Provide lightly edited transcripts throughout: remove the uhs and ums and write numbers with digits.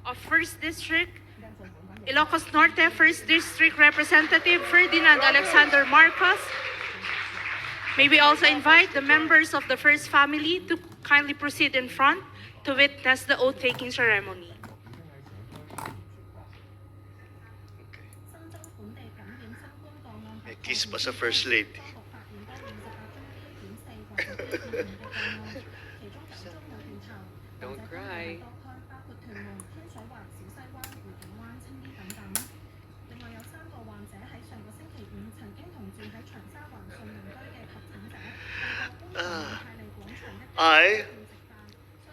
of 1st District, Ilocos Norte 1st District Representative Ferdinand Alexander Marcos. May we also invite the members of the first family to kindly proceed in front to witness the oath-taking ceremony. May kiss pa sa First Lady. Don't cry.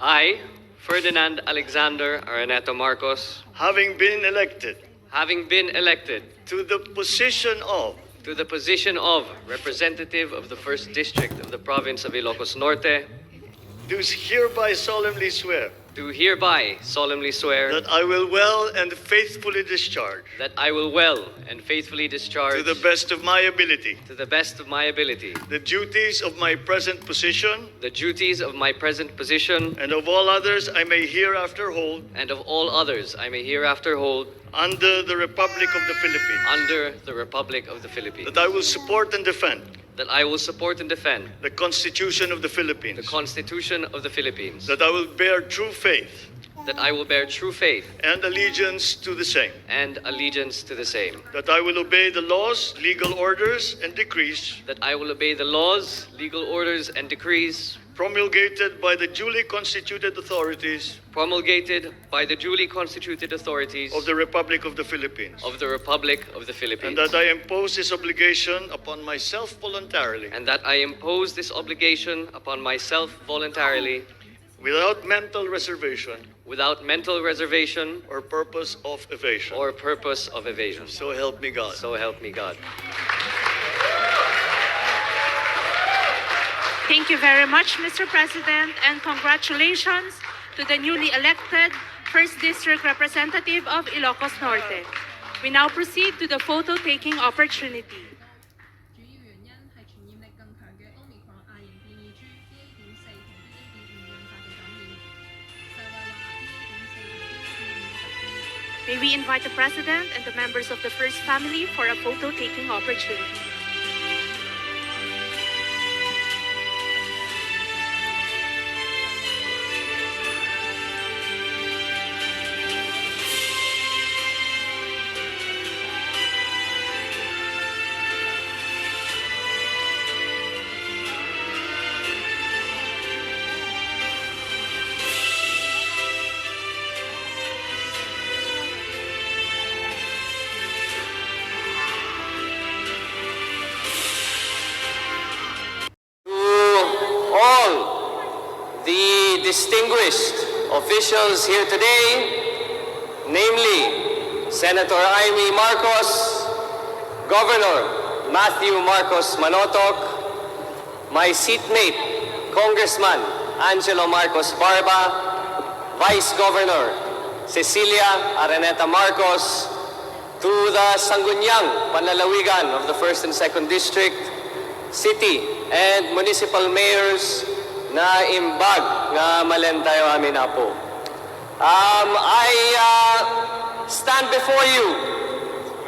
I, Ferdinand Alexander Araneta Marcos, Having been elected to the position of representative of the 1st District of the province of Ilocos Norte, do hereby solemnly swear that I will well and faithfully discharge to the best of my ability the duties of my present position and of all others I may hereafter hold under the Republic of the Philippines. That I will support and defend the Constitution of the Philippines. That I will bear true faith and allegiance to the same. That I will obey the laws, legal orders, and decrees promulgated by the duly constituted authorities of the Republic of the Philippines. And that I impose this obligation upon myself voluntarily. Without mental reservation or purpose of evasion. So help me God. Thank you very much, Mr. President, and congratulations to the newly elected 1st District Representative of Ilocos Norte. We now proceed to the photo-taking opportunity. May we invite the President and the members of the first family for a photo-taking opportunity. Distinguished officials here today, namely Senator Amy Marcos, Governor Matthew Marcos Manotoc, my seatmate, Congressman Angelo Marcos Barba, Vice Governor Cecilia Araneta Marcos, to the Sangguniang Panlalawigan of the 1st and 2nd District, City and Municipal Mayors, na imbag nga malentayo amin na po. I stand before you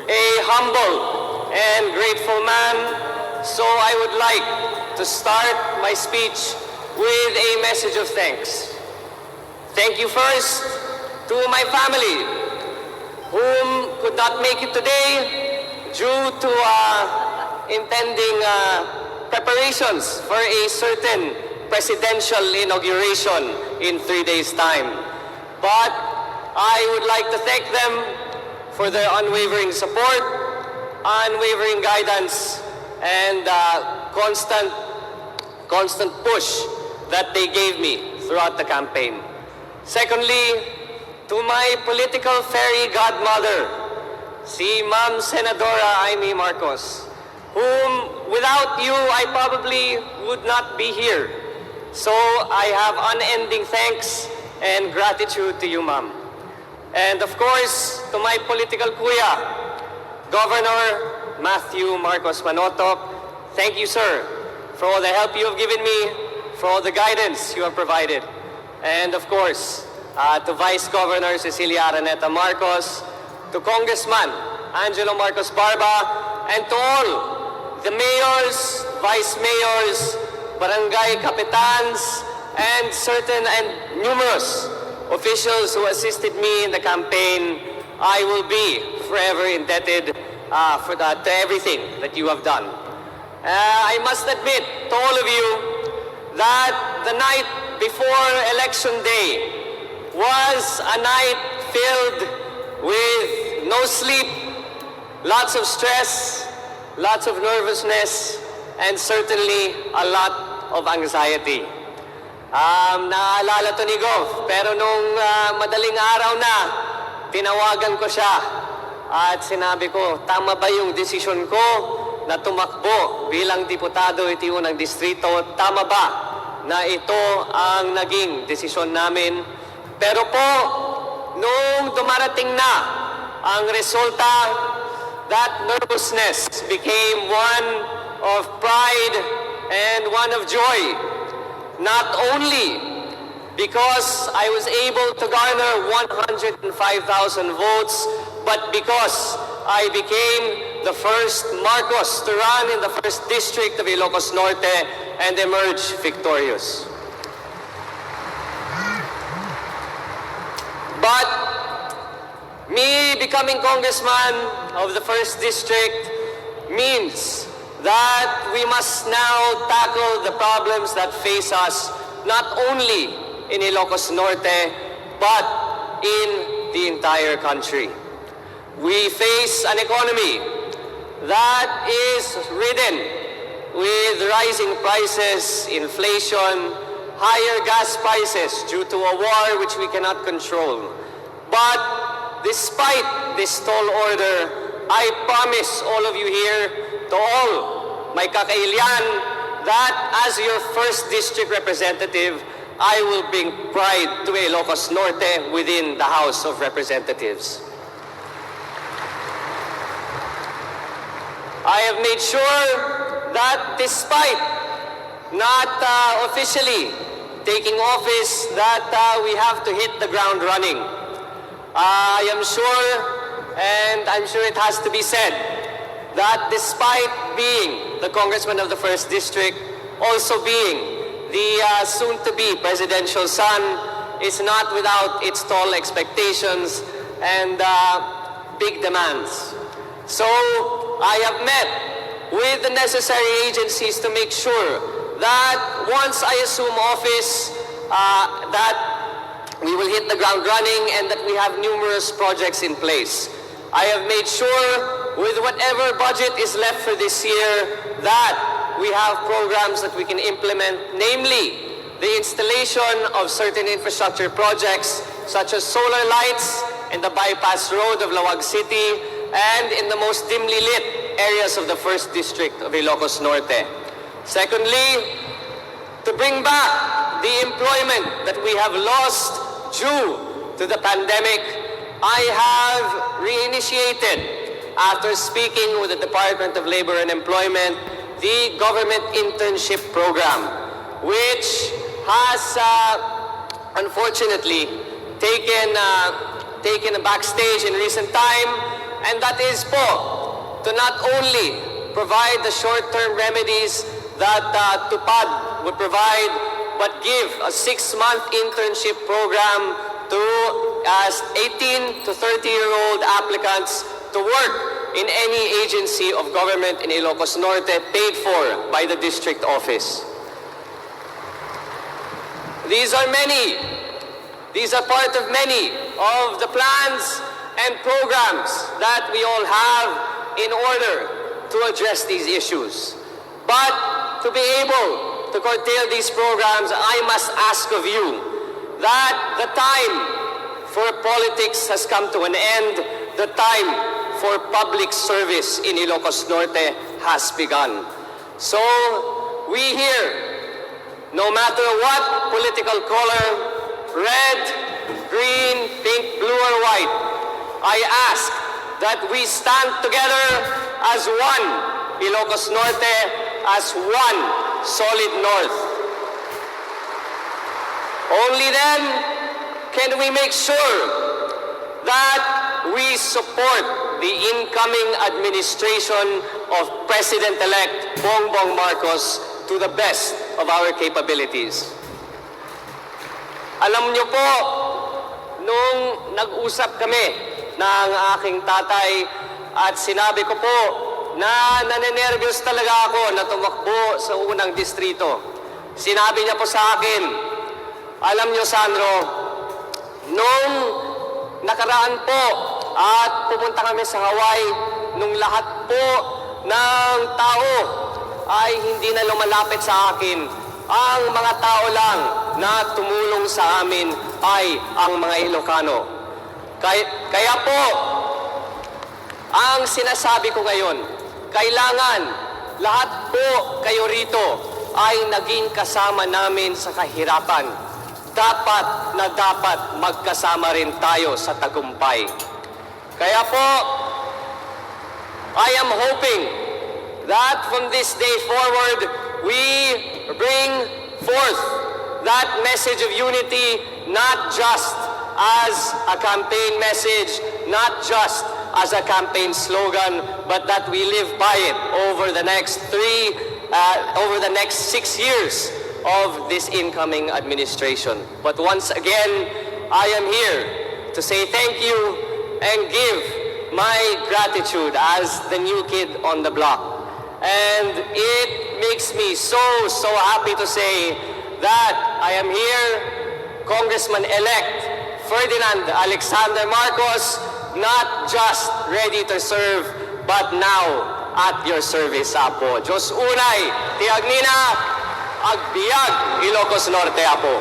a humble and grateful man, so I would like to start my speech with a message of thanks. Thank you first to my family, whom could not make it today due to impending preparations for a certain presidential inauguration in 3 days' time. But I would like to thank them for their unwavering support, unwavering guidance, and constant push that they gave me throughout the campaign. Secondly, to my political fairy godmother, si Ma'am Senadora Amy Marcos, whom without you I probably would not be here. So I have unending thanks and gratitude to you, ma'am. And of course, to my political kuya, Governor Matthew Marcos Manotoc, thank you, sir, for all the help you have given me, for all the guidance you have provided. And of course, to Vice Governor Cecilia Araneta Marcos, to Congressman Angelo Marcos Barba, and to all the mayors, vice mayors, barangay kapitans, and numerous officials who assisted me in the campaign. I will be forever indebted to everything that you have done. I must admit to all of you that the night before Election Day was a night filled with no sleep, lots of stress, lots of nervousness, and certainly a lot of anxiety. Naalala to ni Gov, pero nung madaling araw na, tinawagan ko siya at sinabi ko, tama ba yung desisyon ko na tumakbo bilang diputado itiyo ng distrito? Tama ba na ito ang naging desisyon namin? Pero po, nung dumarating na ang resulta, that nervousness became one of pride and one of joy. Not only because I was able to garner 105,000 votes, but because I became the first Marcos to run in the 1st District of Ilocos Norte and emerge victorious. But me becoming congressman of the 1st District means that we must now tackle the problems that face us not only in Ilocos Norte, but in the entire country. We face an economy that is ridden with rising prices, inflation, higher gas prices due to a war which we cannot control. But despite this tall order, I promise all of you here, to all my kakailian, that as your 1st District representative, I will bring pride to Ilocos Norte within the House of Representatives. I have made sure that despite not officially taking office, that we have to hit the ground running. I am sure, and I'm sure it has to be said, that despite being the congressman of the 1st District, also being the soon-to-be presidential son, is not without its tall expectations and big demands. So I have met with the necessary agencies to make sure that once I assume office, that we will hit the ground running and that we have numerous projects in place. I have made sure with whatever budget is left for this year that we have programs that we can implement, namely the installation of certain infrastructure projects such as solar lights in the bypass road of Lawag City and in the most dimly lit areas of the 1st District of Ilocos Norte. Secondly, to bring back the employment that we have lost due to the pandemic, I have reinitiated, after speaking with the Department of Labor and Employment, the government internship program, which has unfortunately taken a backstage in recent time, and that is to not only provide the short-term remedies that TUPAD would provide, but give a 6-month internship program to 18 to 30-year-old applicants to work in any agency of government in Ilocos Norte paid for by the district office. These are part of many of the plans and programs that we all have in order to address these issues. But to be able to curtail these programs, I must ask of you that the time for politics has come to an end. The time for public service in Ilocos Norte has begun. So we here, no matter what political color, red, green, pink, blue, or white, I ask that we stand together as one Ilocos Norte, as one solid North. Only then can we make sure that we support the incoming administration of President-elect Bongbong Marcos to the best of our capabilities? Alam niyo po, nung nag-usap kami ng aking tatay at sinabi ko po na nanenervyos talaga ako na tumakbo sa unang distrito. Sinabi niya po sa akin, alam niyo Sandro, nung nakaraan po at pumunta kami sa Hawaii, nung lahat po ng tao ay hindi na lumalapit sa akin, ang mga tao lang na tumulong sa amin ay ang mga Ilocano. Kaya po, ang sinasabi ko ngayon, kailangan lahat po kayo rito ay naging kasama namin sa kahirapan. Dapat na dapat magkasama rin tayo sa tagumpay. Kaya po, I am hoping that from this day forward, we bring forth that message of unity, not just as a campaign message, not just as a campaign slogan, but that we live by it over the next 6 years of this incoming administration. But once again, I am here to say thank you and give my gratitude as the new kid on the block. And it makes me so happy to say that I am here, Congressman-elect Ferdinand Alexander Marcos, not just ready to serve, but now at your service, Apo. Diyos unay, tiag nina, agbiag, Ilocos Norte, Apo.